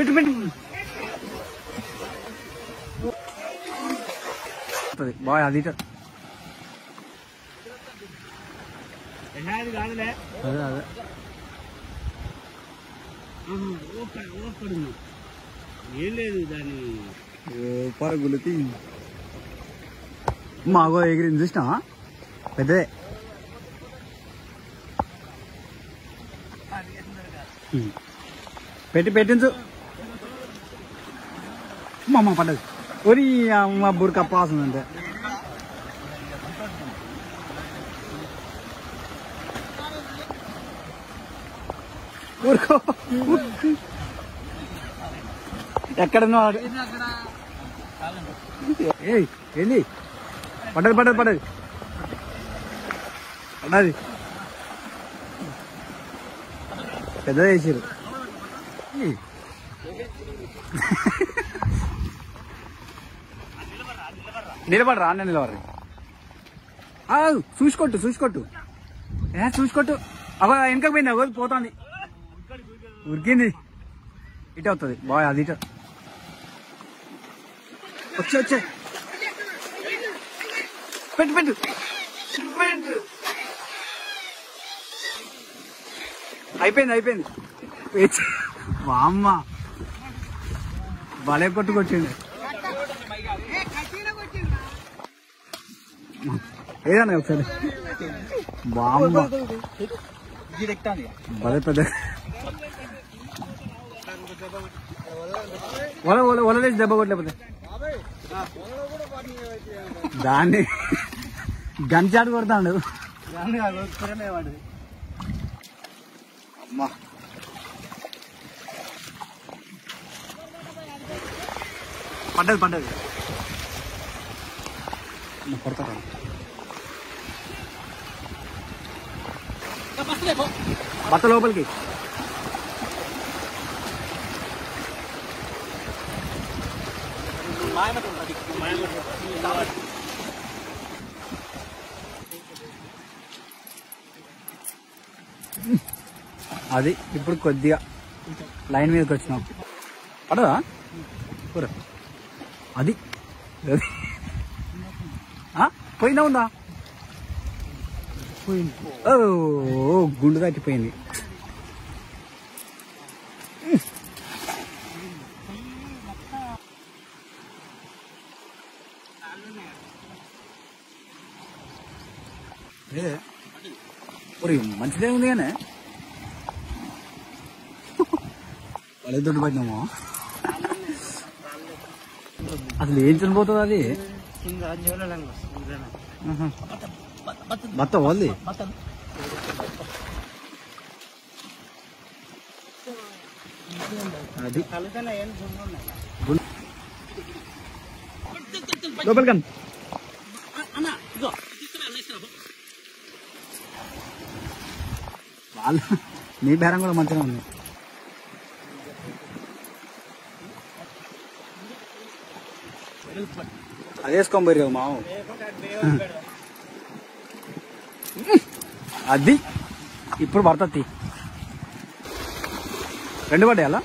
పెట్టు పెట్టు బాయ్ అది కాదులే అదే అదే ఏం లేదు దాని గులికి మాగో ఎగిరింది చూసినా పెద్దదే పెట్టించు మా అమ్మ పడ్డది ఒరి అమ్మ బుడక పాసుందంటే ఊరుకో ఎక్కడన్నా ఏంది పడ్డది పడ్డది పెద్దగా వేసారు నిలబడరా అన్న నిలబడరు చూసుకోట్టు చూసుకోట్టు అగో వెనకకు పోయింది అగో పోతుంది ఉరికింది ఇటు అవుతుంది బాయ్ అది ఇటు వచ్చే పెట్టు అయిపోయింది అమ్మ భలే కొట్టుకొచ్చిండు ఏదన్నా ఒకసారి బామ్మ భలే పెద్ద వలలేసి దెబ్బ కొట్టలేకపోతే దాన్ని గంచాడు కొడతాడు అమ్మా పడ్డది కొడతాడు బత్త లోపలికి అది ఇప్పుడు కొద్దిగా లైన్ మీదకి వచ్చినాం పడదా కూర అది పోయిందా ఉందా పోయింది ఓ గుండు తట్టిపోయింది మంచిదే ఉంది కానీ వాళ్ళే దొడ్డు పడినాము అసలు ఏం చనిపోతుంది అది బత్త వాళ్ళది అది లోపలికన్ వాళ్ళు నీ బేరం కూడా మంచిగా ఉంది అది వేసుకోబోరు కదా మావు అది ఇప్పుడు పడుతుంది రెండు పడ్డాయలా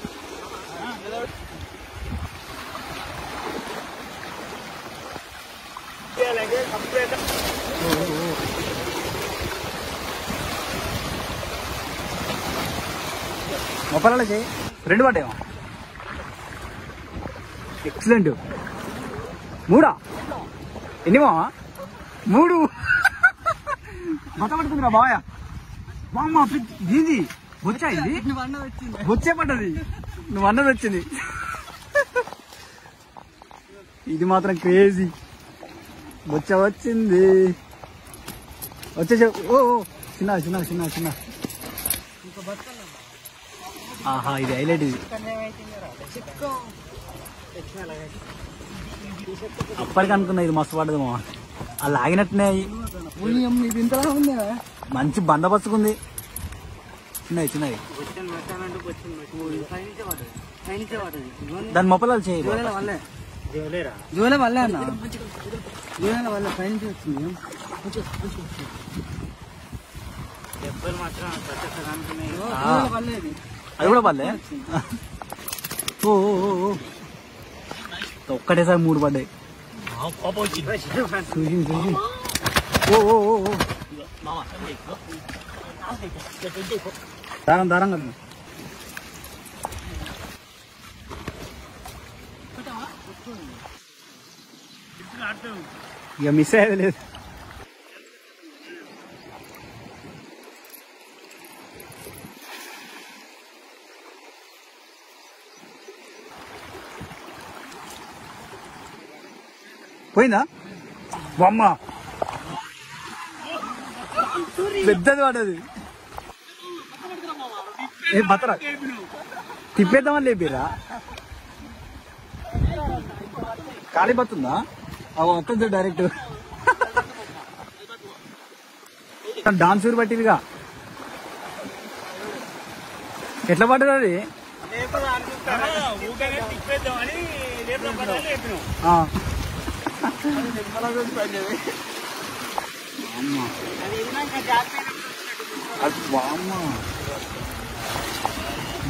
మొక్కలలో చేయి రెండు పడ్డాయేమో ఎక్సలెంట్ మూడా ఎన్నిమా మూడు మత పడుతుందిరా బాయ్ బామ్మ దీది వచ్చాయింది వచ్చే పడ్డది నువ్వు అన్నది వచ్చింది ఇది మాత్రం క్రేజీ వచ్చింది వచ్చే ఓ చిన్న చిన్న చిన్న చిన్న ఆహా ఇది హైలైట్ ఇది అప్పటికి అనుకున్నా ఇది మస్తు పడ్డది మా అలా ఆగినట్టునే ఇది ఇంతలా ఉంది మంచి బందోబస్తుకుంది చిన్నది చిన్నది దాని మొప్పలు చేయి జోలే వల్లే అన్న జోలే వల్ల పైనుంచి వచ్చింది అది కూడా పల్లె ఓ ఒక్కటేసారి 3 పడ్డాయి. ఓ దారం దారం కదా ఇక మిస్ అయ్యేది లేదు. పోయిందా బొమ్మ పెద్దది పడది. ఏ బతరా తిప్పేద్దామని లేపిరా ఖాళీ బతుందా అవి వస్తుంది డైరెక్ట్ డాన్స్ ఊరు పట్టిదిగా. ఎట్లా పడ్డది అది?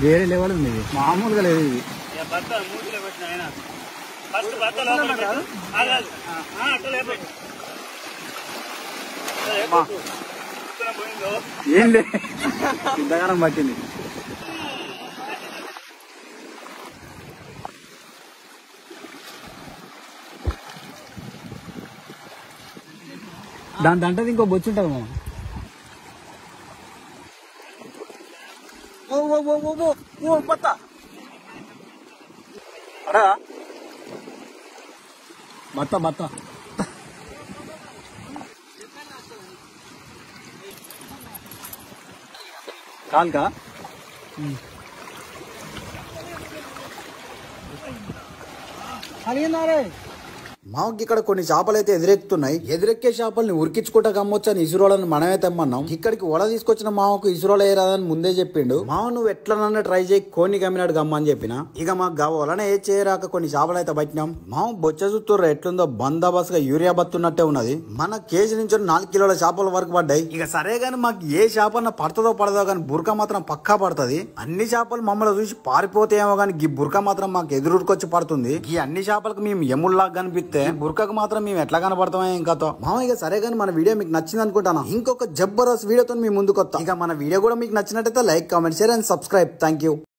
వేరే లెవెల్ ఉంది ఇది, మామూలుగా లేదు ఇది. ఏం లేదు ఇంతగానం పట్టింది. దాంట్లో ఇంకో బొచ్చు ఉంటుంది మా. బత్త బత్త బత్త కాల్కా అడిగినారే. మాకు ఇక్కడ కొన్ని చేపలు అయితే ఎదురెక్కుతున్నాయి. ఎదురెక్కే చేపల్ని ఉరికించుకుంటా గమ్మొచ్చని ఇసురోళ్ళని మనమే తెమ్మన్నాం. ఇక్కడికి వల తీసుకొచ్చిన మామకు ఇసురోలు వేయరాదని ముందే చెప్పిండు. మామ నువ్వు ఎట్లనన్నా ట్రై చేయి, కోని గమ్మినాడు గమ్మని చెప్పిన. ఇక మాకు వలన ఏ చేయరాక కొన్ని చేపలు అయితే పట్టినాం. మామ బొచ్చ చూస్తుర్రు ఎట్లుందో బందోబస్తుగా యూరియా బతున్నట్టే ఉన్నది. మన కేజీ నుంచి 4 కిలోల చేపల వరకు పడ్డాయి. ఇక సరే గాని మాకు ఏ చేపన్న పడుతుందో పడదో గాని బురక మాత్రం పక్కా పడుతుంది. అన్ని చేపలు మమ్మల్ని చూసి పారిపోతాయేమో గాని ఈ బురక మాత్రం మాకు ఎదురుకొచ్చి పడుతుంది. ఈ అన్ని చేపలకు మేము ఎముల్లాగా కనిపిస్తే బుర్కకు మాత్రం మేము ఎట్లా కనపడతామే ఇంకాతో. మామయ్య సరే కానీ మన వీడియో మీకు నచ్చింది అనుకుంటాను. ఇంకొక జబర్దస్త్ వీడియోతో మీ ముందుకు వస్తాం. ఇక మన వీడియో కూడా మీకు నచ్చినట్టయితే like, comment, share and subscribe. Thank you.